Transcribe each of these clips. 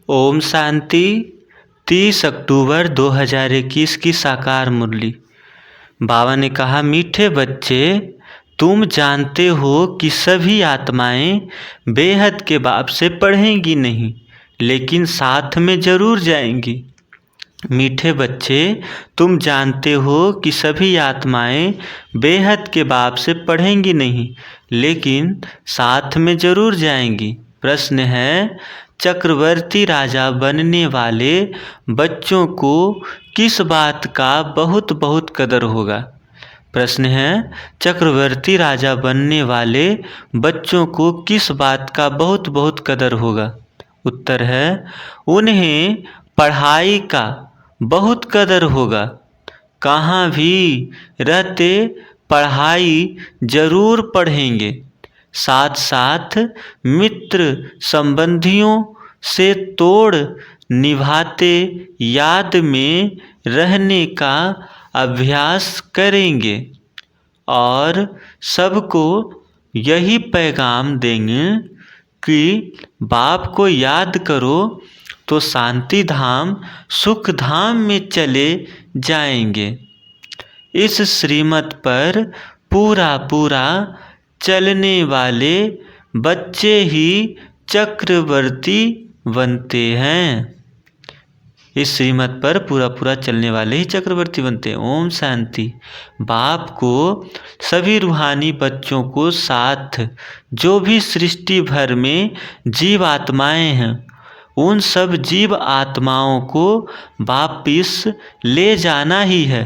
ओम शांति। 30 अक्टूबर 2021 की साकार मुरली। बाबा ने कहा, मीठे बच्चे, तुम जानते हो कि सभी आत्माएं बेहद के बाप से पढ़ेंगी नहीं, लेकिन साथ में जरूर जाएंगी। मीठे बच्चे, तुम जानते हो कि सभी आत्माएं बेहद के बाप से पढ़ेंगी नहीं, लेकिन साथ में जरूर जाएंगी। प्रश्न है, चक्रवर्ती राजा बनने वाले बच्चों को किस बात का बहुत बहुत कदर होगा? प्रश्न है, चक्रवर्ती राजा बनने वाले बच्चों को किस बात का बहुत बहुत कदर होगा? उत्तर है, उन्हें पढ़ाई का बहुत कदर होगा। कहाँ भी रहते पढ़ाई जरूर पढ़ेंगे। साथ साथ मित्र संबंधियों से तोड़ निभाते याद में रहने का अभ्यास करेंगे और सबको यही पैगाम देंगे कि बाप को याद करो तो शांति धाम सुख धाम में चले जाएंगे। इस श्रीमत पर पूरा पूरा चलने वाले बच्चे ही चक्रवर्ती बनते हैं। इस श्रीमत पर पूरा पूरा चलने वाले ही चक्रवर्ती बनते हैं। ओम शांति। बाप को सभी रूहानी बच्चों को साथ जो भी सृष्टि भर में जीव आत्माएं हैं, उन सब जीव आत्माओं को वापिस ले जाना ही है,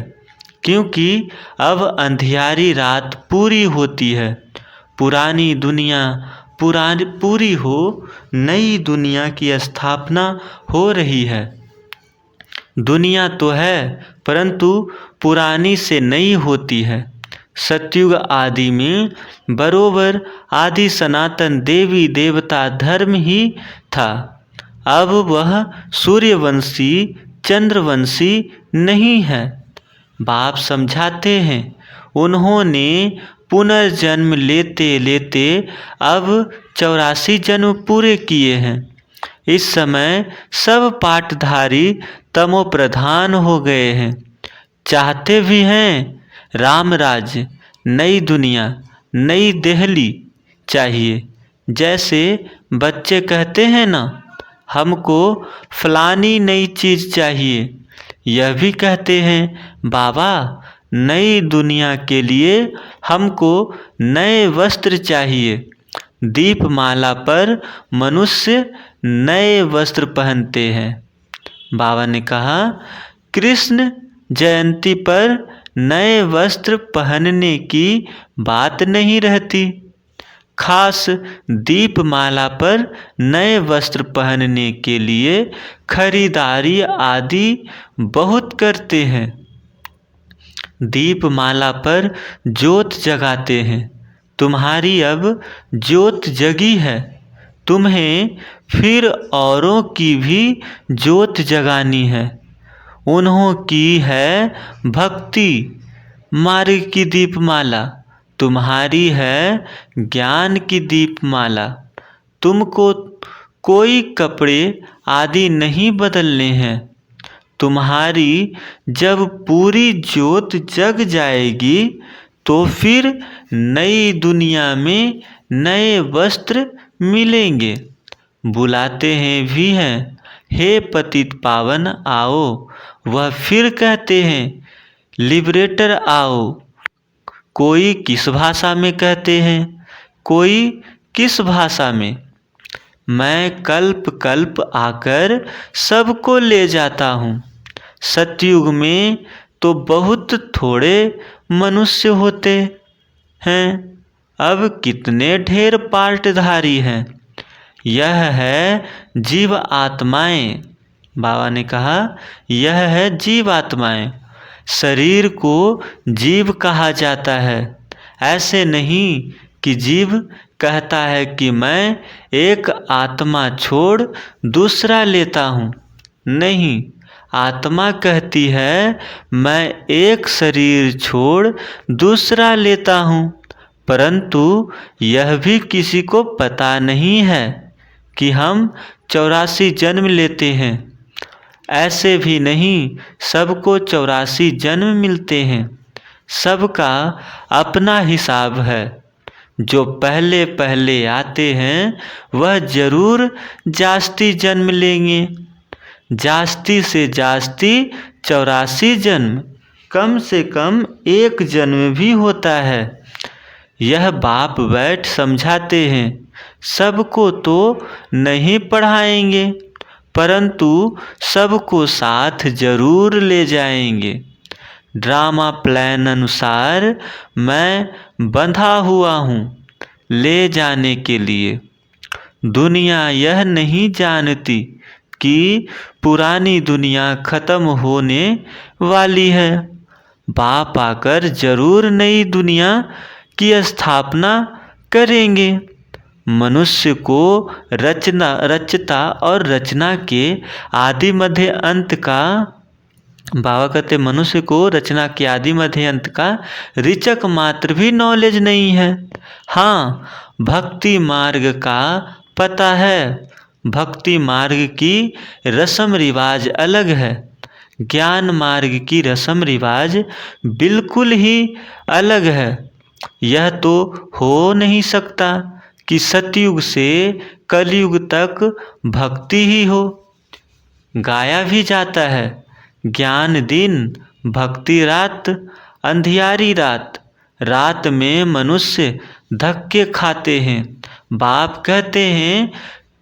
क्योंकि अब अंधियारी रात पूरी होती है। पुरानी दुनिया पूरी हो, नई दुनिया की स्थापना हो रही है। दुनिया तो है, परंतु पुरानी से नई होती है। सतयुग आदि में बरोबर आदि सनातन देवी देवता धर्म ही था। अब वह सूर्यवंशी चंद्रवंशी नहीं है। बाप समझाते हैं, उन्होंने पुनर्जन्म लेते लेते अब 84 जन्म पूरे किए हैं। इस समय सब पाठधारी तमो प्रधान हो गए हैं। चाहते भी हैं राम राज्य, नई दुनिया, नई दिल्ली चाहिए। जैसे बच्चे कहते हैं ना, हमको फलानी नई चीज़ चाहिए, यह भी कहते हैं बाबा नई दुनिया के लिए हमको नए वस्त्र चाहिए। दीपमाला पर मनुष्य नए वस्त्र पहनते हैं। बाबा ने कहा, कृष्ण जयंती पर नए वस्त्र पहनने की बात नहीं रहती। खास दीपमाला पर नए वस्त्र पहनने के लिए खरीदारी आदि बहुत करते हैं। दीपमाला पर ज्योत जगाते हैं। तुम्हारी अब ज्योत जगी है, तुम्हें फिर औरों की भी ज्योत जगानी है। उन्हों की है भक्ति मार्ग की दीपमाला, तुम्हारी है ज्ञान की दीपमाला। तुमको कोई कपड़े आदि नहीं बदलने हैं। तुम्हारी जब पूरी ज्योत जग जाएगी तो फिर नई दुनिया में नए वस्त्र मिलेंगे। बुलाते हैं भी हैं, हे पतित पावन आओ। वह फिर कहते हैं, लिबरेटर आओ। कोई किस भाषा में कहते हैं, कोई किस भाषा में। मैं कल्प कल्प आकर सबको ले जाता हूँ। सतयुग में तो बहुत थोड़े मनुष्य होते हैं, अब कितने ढेर पार्टधारी हैं। यह है जीव आत्माएं। बाबा ने कहा, यह है जीव आत्माएं। शरीर को जीव कहा जाता है। ऐसे नहीं कि जीव कहता है कि मैं एक आत्मा छोड़ दूसरा लेता हूँ। नहीं, आत्मा कहती है मैं एक शरीर छोड़ दूसरा लेता हूँ, परंतु यह भी किसी को पता नहीं है कि हम 84 जन्म लेते हैं। ऐसे भी नहीं सबको 84 जन्म मिलते हैं। सबका अपना हिसाब है। जो पहले पहले आते हैं वह जरूर जास्ती जन्म लेंगे। जास्ती से जास्ती 84 जन्म, कम से कम एक जन्म भी होता है। यह बाप बैठ समझाते हैं। सबको तो नहीं पढ़ाएंगे, परंतु सबको साथ जरूर ले जाएंगे। ड्रामा प्लान अनुसार मैं बंधा हुआ हूँ ले जाने के लिए। दुनिया यह नहीं जानती कि पुरानी दुनिया खत्म होने वाली है। बाप आकर जरूर नई दुनिया की स्थापना करेंगे। मनुष्य को रचता और रचना के आदि मध्य अंत का, बाबा कहते मनुष्य को रचना के आदि मध्य अंत का ऋचक मात्र भी नॉलेज नहीं है। हाँ, भक्ति मार्ग का पता है। भक्ति मार्ग की रस्म रिवाज अलग है। ज्ञान मार्ग की रस्म रिवाज बिल्कुल ही अलग है। यह तो हो नहीं सकता कि सतयुग से कलयुग तक भक्ति ही हो। गाया भी जाता है, ज्ञान दिन भक्ति रात, अंधियारी रात। रात में मनुष्य धक्के खाते हैं। बाप कहते हैं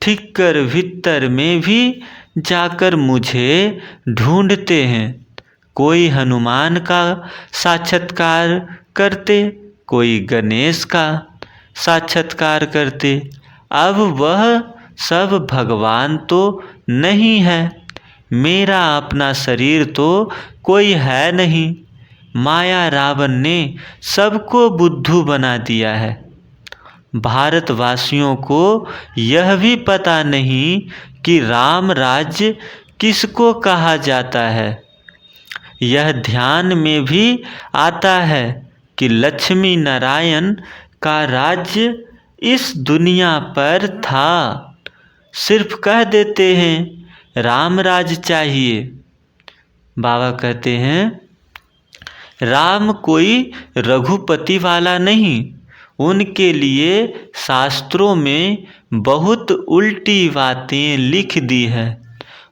ठिक्कर भीतर में भी जाकर मुझे ढूंढते हैं। कोई हनुमान का साक्षात्कार करते, कोई गणेश का साक्षात्कार करते। अब वह सब भगवान तो नहीं है। मेरा अपना शरीर तो कोई है नहीं। माया रावण ने सबको बुद्धू बना दिया है। भारतवासियों को यह भी पता नहीं कि राम राज्य किसको कहा जाता है। यह ध्यान में भी आता है कि लक्ष्मी नारायण का राज्य इस दुनिया पर था। सिर्फ कह देते हैं राम राज्य चाहिए। बाबा कहते हैं राम कोई रघुपति वाला नहीं। उनके लिए शास्त्रों में बहुत उल्टी बातें लिख दी है।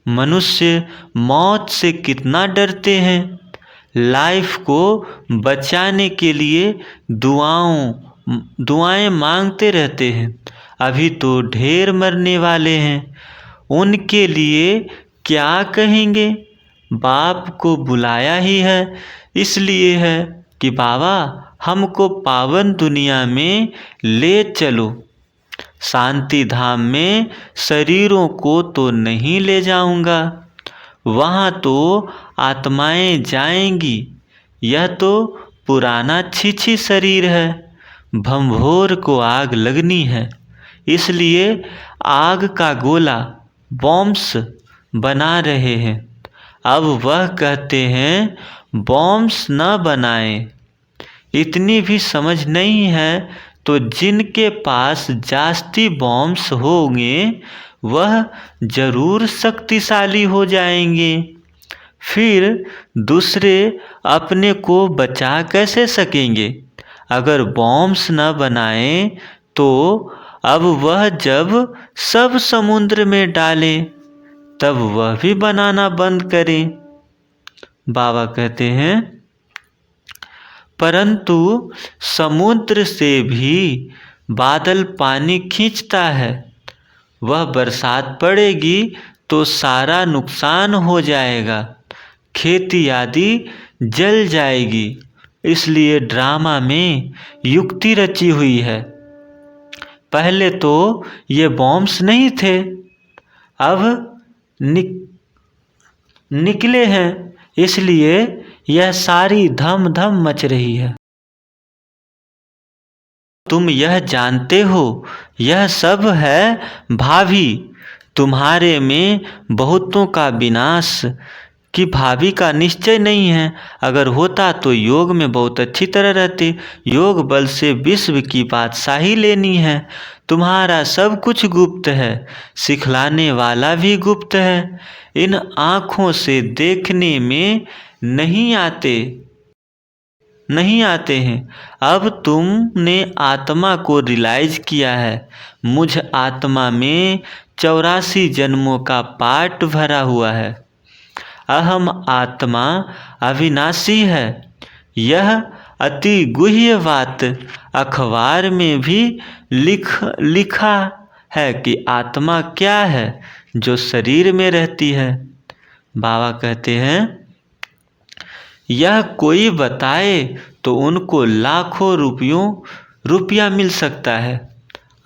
मनुष्य मौत से कितना डरते हैं। लाइफ को बचाने के लिए दुआएं मांगते रहते हैं। अभी तो ढेर मरने वाले हैं, उनके लिए क्या कहेंगे। बाप को बुलाया ही है, इसलिए है कि बाबा हमको पावन दुनिया में ले चलो। शांति धाम में शरीरों को तो नहीं ले जाऊंगा, वहाँ तो आत्माएं जाएंगी। यह तो पुराना छीछी शरीर है। भंभोर को आग लगनी है, इसलिए आग का गोला बॉम्ब्स बना रहे हैं। अब वह कहते हैं बॉम्ब्स न बनाएं। इतनी भी समझ नहीं है तो जिनके पास जास्ती बॉम्ब्स होंगे वह जरूर शक्तिशाली हो जाएंगे। फिर दूसरे अपने को बचा कैसे सकेंगे। अगर बॉम्ब्स न बनाएं तो अब वह जब सब समुद्र में डालें तब वह भी बनाना बंद करें। बाबा कहते हैं परंतु समुद्र से भी बादल पानी खींचता है। वह बरसात पड़ेगी तो सारा नुकसान हो जाएगा, खेती आदि जल जाएगी। इसलिए ड्रामा में युक्ति रची हुई है। पहले तो ये बॉम्ब्स नहीं थे, अब निकले हैं, इसलिए यह सारी धम धम मच रही है। तुम यह जानते हो यह सब है भावी। तुम्हारे में बहुतों का विनाश कि भाभी का निश्चय नहीं है। अगर होता तो योग में बहुत अच्छी तरह रहते। योग बल से विश्व की बादशाही लेनी है। तुम्हारा सब कुछ गुप्त है, सिखलाने वाला भी गुप्त है। इन आँखों से देखने में नहीं आते हैं। अब तुमने आत्मा को रियलाइज किया है। मुझ आत्मा में 84 जन्मों का पाठ भरा हुआ है। अहम आत्मा अविनाशी है। यह अति गुह्य बात अखबार में भी लिखा है कि आत्मा क्या है जो शरीर में रहती है। बाबा कहते हैं, यह कोई बताए तो उनको लाखों रुपया मिल सकता है।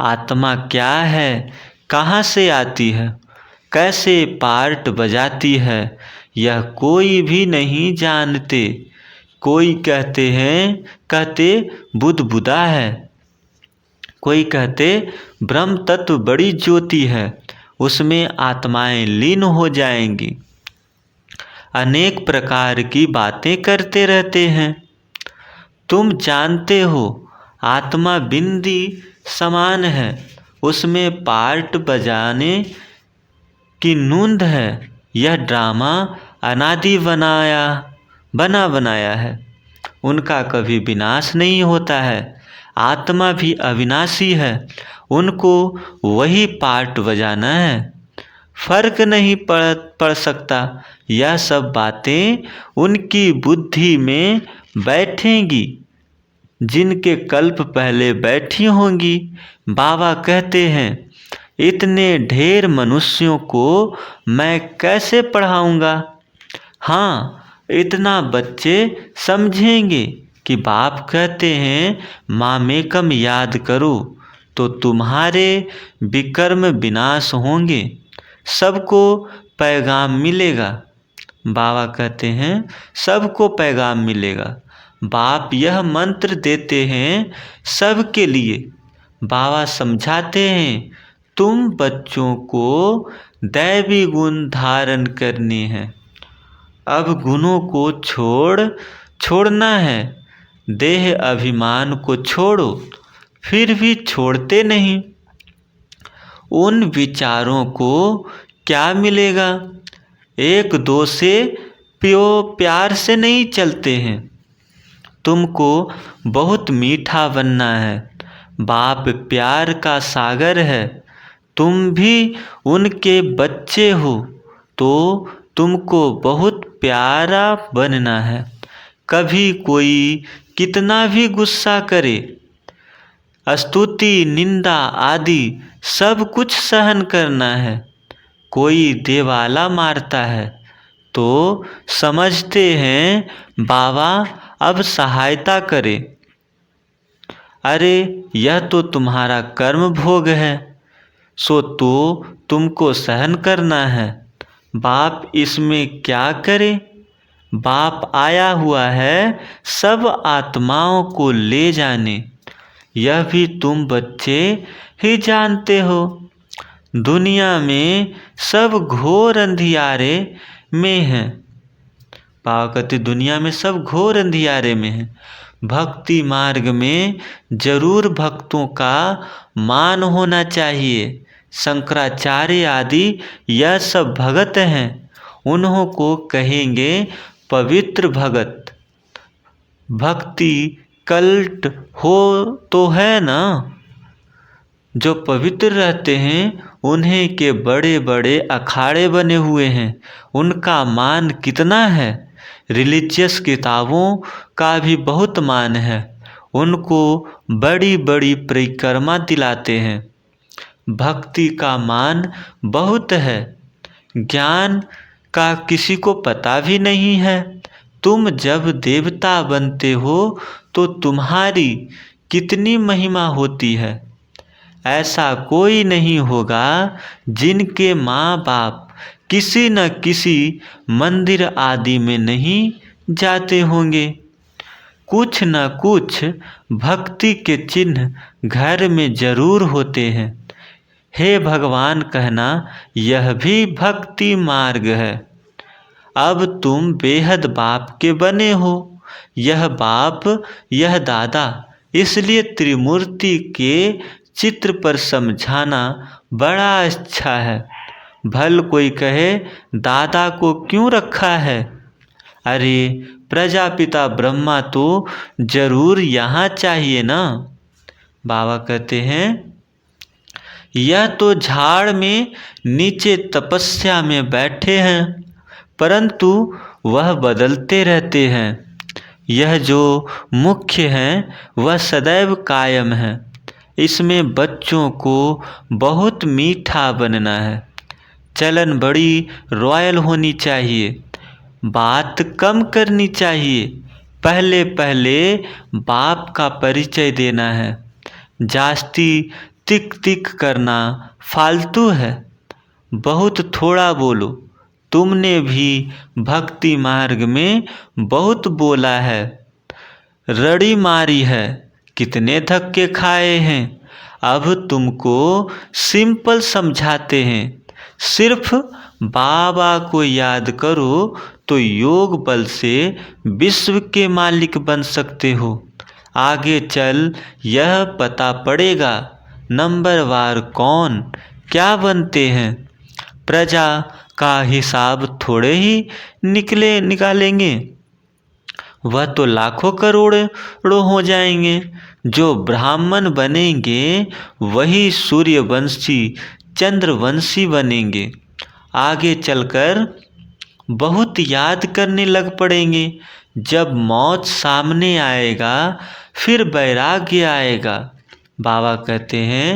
आत्मा क्या है, कहाँ से आती है, कैसे पार्ट बजाती है, यह कोई भी नहीं जानते। कोई कहते बुदबुदा है, कोई कहते ब्रह्म तत्व बड़ी ज्योति है, उसमें आत्माएं लीन हो जाएंगी। अनेक प्रकार की बातें करते रहते हैं। तुम जानते हो आत्मा बिंदी समान है, उसमें पार्ट बजाने की नूंद है। यह ड्रामा अनादि बना बनाया है, उनका कभी विनाश नहीं होता है। आत्मा भी अविनाशी है, उनको वही पार्ट बजाना है, फर्क नहीं पड़ सकता। यह सब बातें उनकी बुद्धि में बैठेंगी जिनके कल्प पहले बैठी होंगी। बाबा कहते हैं, इतने ढेर मनुष्यों को मैं कैसे पढ़ाऊंगा। हाँ, इतना बच्चे समझेंगे कि बाप कहते हैं मामेकम याद करो तो तुम्हारे विकर्म विनाश होंगे, सबको पैगाम मिलेगा। बाबा कहते हैं सबको पैगाम मिलेगा। बाप यह मंत्र देते हैं सबके लिए। बाबा समझाते हैं तुम बच्चों को दैवी गुण धारण करने हैं। अब गुणों को छोड़ना है। देह अभिमान को छोड़ो, फिर भी छोड़ते नहीं। उन विचारों को क्या मिलेगा। एक दो से प्यार से नहीं चलते हैं। तुमको बहुत मीठा बनना है। बाप प्यार का सागर है। तुम भी उनके बच्चे हो तो तुमको बहुत प्यारा बनना है। कभी कोई कितना भी गुस्सा करे, स्तुति निंदा आदि सब कुछ सहन करना है। कोई देवाला मारता है तो समझते हैं बाबा अब सहायता करे। अरे यह तो तुम्हारा कर्म भोग है, सो तो तुमको सहन करना है। बाप इसमें क्या करे। बाप आया हुआ है सब आत्माओं को ले जाने। यह भी तुम बच्चे ही जानते हो। दुनिया में सब घोर अंधियारे में हैं। बाबा कहते दुनिया में सब घोर अंधियारे में हैं। भक्ति मार्ग में जरूर भक्तों का मान होना चाहिए। शंकराचार्य आदि यह सब भगत हैं, उन्हों को कहेंगे पवित्र भगत। भक्ति कल्ट हो तो है ना। जो पवित्र रहते हैं उन्हें के बड़े बड़े अखाड़े बने हुए हैं, उनका मान कितना है। रिलीजियस किताबों का भी बहुत मान है, उनको बड़ी बड़ी परिक्रमा दिलाते हैं। भक्ति का मान बहुत है, ज्ञान का किसी को पता भी नहीं है। तुम जब देवता बनते हो तो तुम्हारी कितनी महिमा होती है। ऐसा कोई नहीं होगा जिनके माँ बाप किसी न किसी मंदिर आदि में नहीं जाते होंगे। कुछ न कुछ भक्ति के चिन्ह घर में जरूर होते हैं। हे भगवान कहना यह भी भक्ति मार्ग है। अब तुम बेहद बाप के बने हो। यह बाप, यह दादा, इसलिए त्रिमूर्ति के चित्र पर समझाना बड़ा अच्छा है। भल कोई कहे दादा को क्यों रखा है? अरे प्रजापिता ब्रह्मा तो जरूर यहाँ चाहिए ना। बाबा कहते हैं यह तो झाड़ में नीचे तपस्या में बैठे हैं, परंतु वह बदलते रहते हैं। यह जो मुख्य हैं वह सदैव कायम है। इसमें बच्चों को बहुत मीठा बनना है। चलन बड़ी रॉयल होनी चाहिए, बात कम करनी चाहिए। पहले पहले बाप का परिचय देना है। जास्ती तिक तिक करना फालतू है। बहुत थोड़ा बोलो। तुमने भी भक्ति मार्ग में बहुत बोला है, रड़ी मारी है, कितने धक्के खाए हैं। अब तुमको सिंपल समझाते हैं। सिर्फ बाबा को याद करो तो योग बल से विश्व के मालिक बन सकते हो। आगे चल यह पता पड़ेगा नंबरवार कौन क्या बनते हैं। प्रजा का हिसाब थोड़े ही निकालेंगे, वह तो लाखों करोड़ों हो जाएंगे। जो ब्राह्मण बनेंगे वही सूर्यवंशी चंद्रवंशी बनेंगे। आगे चलकर बहुत याद करने लग पड़ेंगे। जब मौत सामने आएगा फिर वैराग्य आएगा। बाबा कहते हैं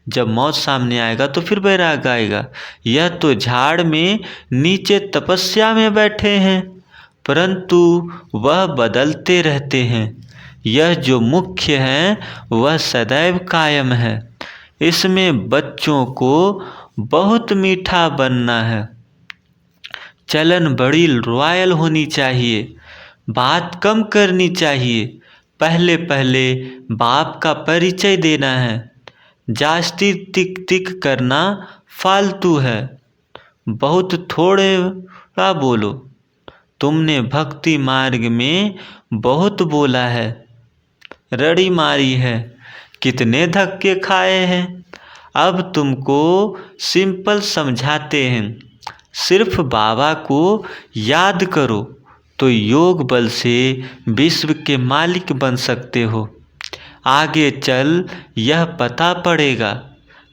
जब मौत सामने आएगा तो फिर वैराग्य आएगा। यह तो झाड़ में नीचे तपस्या में बैठे हैं, परंतु वह बदलते रहते हैं। यह जो मुख्य है वह सदैव कायम है। इसमें बच्चों को बहुत मीठा बनना है। चलन बड़ी रॉयल होनी चाहिए, बात कम करनी चाहिए। पहले पहले बाप का परिचय देना है। जास्ती तिक तिक करना फालतू है। बहुत थोड़ा बोलो। तुमने भक्ति मार्ग में बहुत बोला है, रड़ी मारी है, कितने धक्के खाए हैं। अब तुमको सिंपल समझाते हैं। सिर्फ बाबा को याद करो तो योग बल से विश्व के मालिक बन सकते हो। आगे चल यह पता पड़ेगा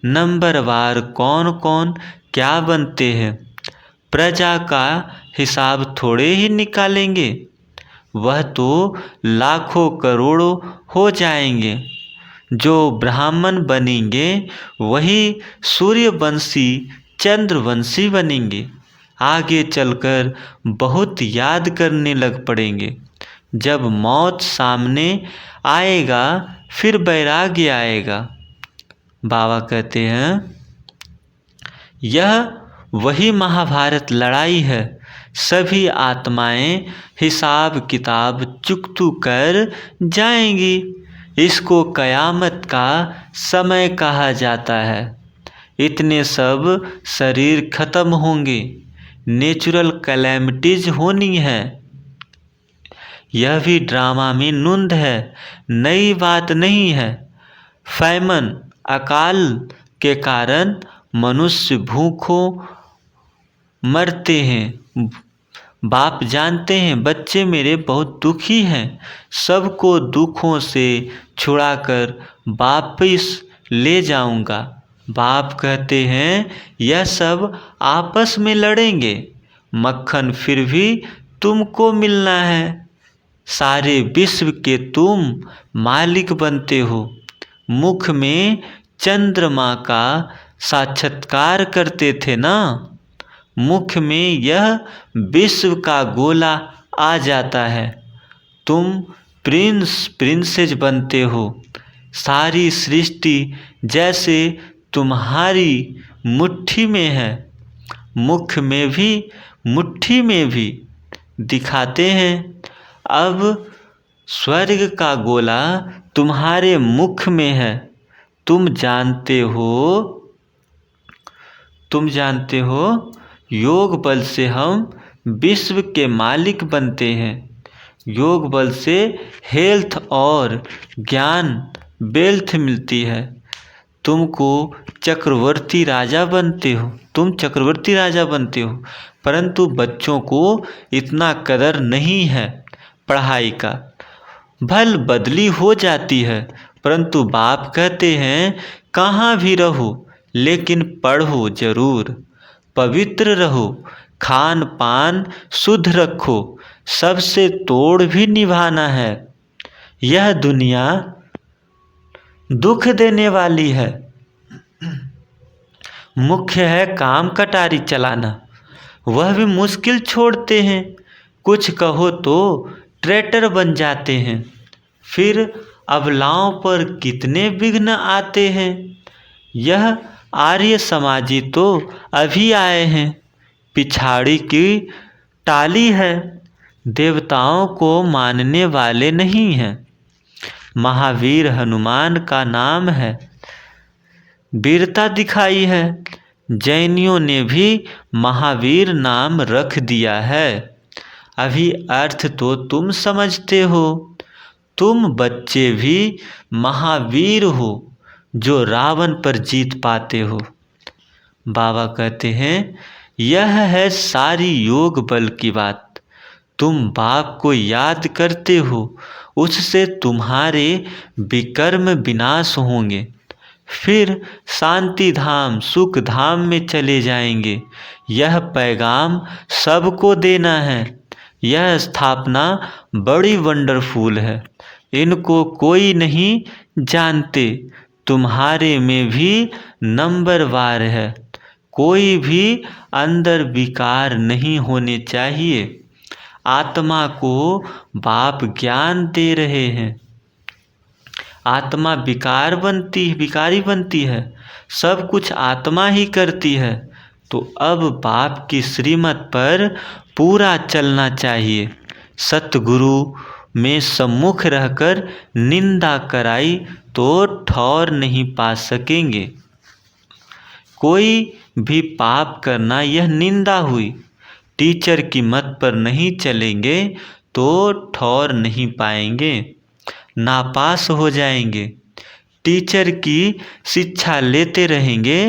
नंबरवार कौन कौन क्या बनते हैं। प्रजा का हिसाब थोड़े ही निकालेंगे, वह तो लाखों करोड़ों हो जाएंगे। जो ब्राह्मण बनेंगे वही सूर्यवंशी चंद्रवंशी बनेंगे। आगे चलकर बहुत याद करने लग पड़ेंगे। जब मौत सामने आएगा फिर वैराग्य आएगा। बाबा कहते हैं यह वही महाभारत लड़ाई है। सभी आत्माएं हिसाब किताब चुकतू कर जाएंगी। इसको कयामत का समय कहा जाता है। इतने सब शरीर खत्म होंगे, नेचुरल कैलेमिटीज होनी है। यह भी ड्रामा में नूंद है, नई बात नहीं है। फैमन अकाल के कारण मनुष्य भूखों मरते हैं। बाप जानते हैं बच्चे मेरे बहुत दुखी हैं। सबको दुखों से छुड़ाकर वापिस ले जाऊंगा। बाप कहते हैं यह सब आपस में लड़ेंगे, मक्खन फिर भी तुमको मिलना है। सारे विश्व के तुम मालिक बनते हो। मुख में चंद्रमा का साक्षात्कार करते थे ना, मुख में यह विश्व का गोला आ जाता है। तुम प्रिंस प्रिंसेस बनते हो। सारी सृष्टि जैसे तुम्हारी मुट्ठी में है। मुख में भी मुट्ठी में भी दिखाते हैं। अब स्वर्ग का गोला तुम्हारे मुख में है। तुम जानते हो योग बल से हम विश्व के मालिक बनते हैं। योग बल से हेल्थ और ज्ञान वेल्थ मिलती है। तुमको चक्रवर्ती राजा बनते हो, तुम चक्रवर्ती राजा बनते हो, परंतु बच्चों को इतना कदर नहीं है पढ़ाई का। भल बदली हो जाती है, परंतु बाप कहते हैं कहाँ भी रहो लेकिन पढ़ो जरूर। पवित्र रहो, खान पान शुद्ध रखो, सबसे तोड़ भी निभाना है। यह दुनिया दुख देने वाली है। मुख्य है काम कटारी चलाना, वह भी मुश्किल छोड़ते हैं। कुछ कहो तो ट्रैक्टर बन जाते हैं। फिर अबलाओं पर कितने विघ्न आते हैं। यह आर्य समाजी तो अभी आए हैं, पिछाड़ी की टाली है। देवताओं को मानने वाले नहीं हैं। महावीर हनुमान का नाम है, वीरता दिखाई है। जैनियों ने भी महावीर नाम रख दिया है। अभी अर्थ तो तुम समझते हो। तुम बच्चे भी महावीर हो जो रावण पर जीत पाते हो। बाबा कहते हैं यह है सारी योग बल की बात। तुम बाप को याद करते हो, उससे तुम्हारे विकर्म विनाश होंगे। फिर शांति धाम सुख धाम में चले जाएंगे। यह पैगाम सबको देना है। यह स्थापना बड़ी वंडरफुल है, इनको कोई नहीं जानते। तुम्हारे में भी नंबर वार है। कोई भी अंदर विकार नहीं होने चाहिए। आत्मा को बाप ज्ञान दे रहे हैं। आत्मा विकारी बनती है, सब कुछ आत्मा ही करती है। तो अब बाप की श्रीमत पर पूरा चलना चाहिए। सतगुरु में सम्मुख रहकर निंदा कराई तो ठौर नहीं पा सकेंगे। कोई भी पाप करना यह निंदा हुई। टीचर की मत पर नहीं चलेंगे तो ठौर नहीं पाएंगे, नापास हो जाएंगे। टीचर की शिक्षा लेते रहेंगे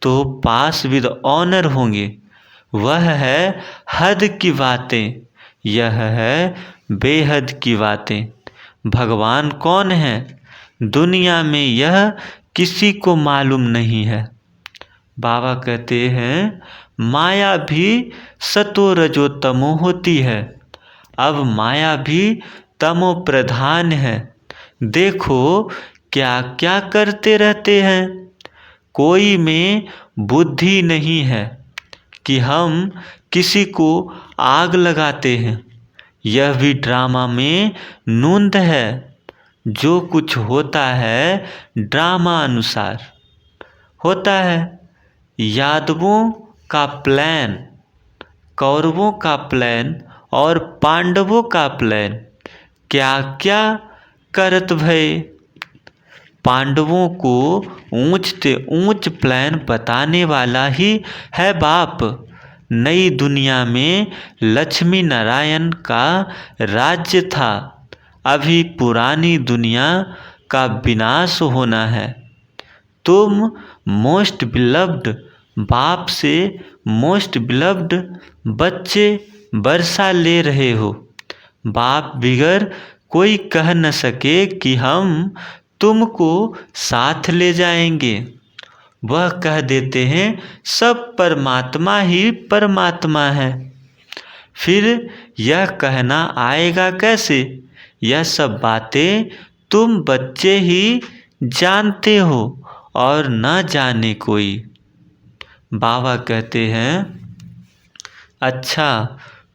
तो पास विद ऑनर होंगे। वह है हद की बातें, यह है बेहद की बातें। भगवान कौन है दुनिया में यह किसी को मालूम नहीं है। बाबा कहते हैं माया भी सतो रजो तमो होती है। अब माया भी तमो प्रधान है। देखो क्या क्या करते रहते हैं। कोई में बुद्धि नहीं है कि हम किसी को आग लगाते हैं। यह भी ड्रामा में नूंद है। जो कुछ होता है ड्रामा अनुसार होता है। यादवों का प्लान, कौरवों का प्लान और पांडवों का प्लान क्या क्या करत भय। पांडवों को ऊंच से ऊंच प्लान बताने वाला ही है बाप। नई दुनिया में लक्ष्मी नारायण का राज्य था। अभी पुरानी दुनिया का विनाश होना है। तुम मोस्ट बिलव्ड बाप से मोस्ट बिलव्ड बच्चे वर्षा ले रहे हो। बाप बिगर कोई कह न सके कि हम तुमको साथ ले जाएंगे। वह कह देते हैं सब परमात्मा ही परमात्मा है। फिर यह कहना आएगा कैसे। यह सब बातें तुम बच्चे ही जानते हो और न जाने कोई। बाबा कहते हैं अच्छा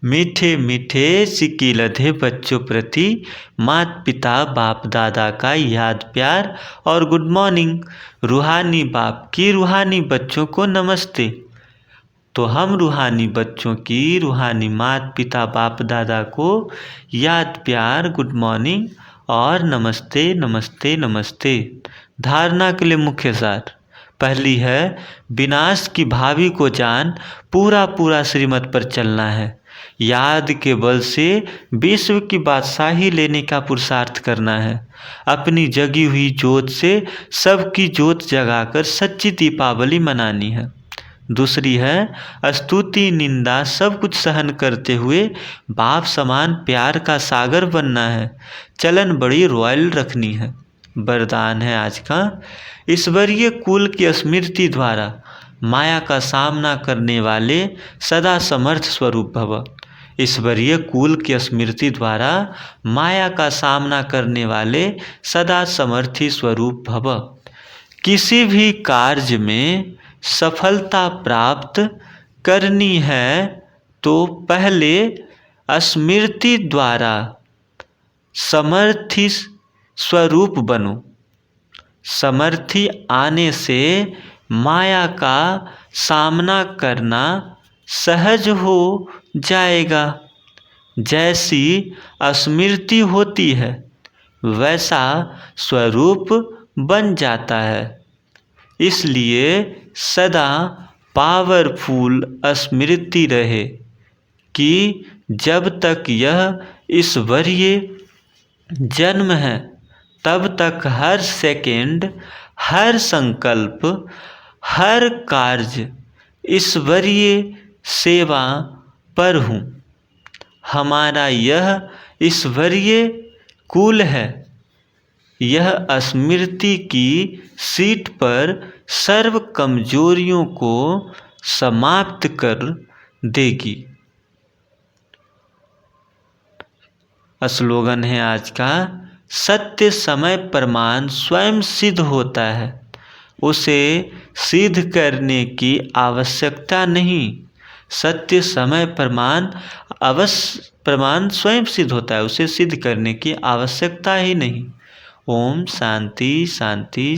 मीठे मीठे सिक्की लधे बच्चों प्रति माता पिता बाप दादा का याद प्यार और गुड मॉर्निंग। रूहानी बाप की रूहानी बच्चों को नमस्ते। तो हम रूहानी बच्चों की रूहानी माता पिता बाप दादा को याद प्यार गुड मॉर्निंग और नमस्ते नमस्ते नमस्ते। धारणा के लिए मुख्य सार पहली है विनाश की भावी को जान पूरा पूरा श्रीमत पर चलना है। याद के बल से विश्व की बादशाही लेने का पुरुषार्थ करना है। अपनी जगी हुई जोत से सबकी जोत जगाकर सच्ची दीपावली मनानी है। दूसरी है स्तुति निंदा सब कुछ सहन करते हुए बाप समान प्यार का सागर बनना है। चलन बड़ी रॉयल रखनी है। वरदान है आज का, ईश्वरीय कुल की स्मृति द्वारा माया का सामना करने वाले सदा समर्थ स्वरूप भव। ईश्वरीय कुल की स्मृति द्वारा माया का सामना करने वाले सदा समर्थी स्वरूप भव। किसी भी कार्य में सफलता प्राप्त करनी है तो पहले स्मृति द्वारा समर्थी स्वरूप बनो। समर्थी आने से माया का सामना करना सहज हो जाएगा। जैसी स्मृति होती है वैसा स्वरूप बन जाता है। इसलिए सदा पावरफुल स्मृति रहे कि जब तक यह ईश्वरीय जन्म है तब तक हर सेकंड, हर संकल्प, हर कार्य ईश्वरीय सेवा पर हूँ। हमारा यह ईश्वरीय कुल है। यह स्मृति की सीट पर सर्व कमजोरियों को समाप्त कर देगी। स्लोगन है आज का, सत्य समय प्रमाण स्वयं सिद्ध होता है, उसे सिद्ध करने की आवश्यकता नहीं। सत्य समय प्रमाण स्वयं सिद्ध होता है, उसे सिद्ध करने की आवश्यकता ही नहीं। ओम शांति शांति शांति।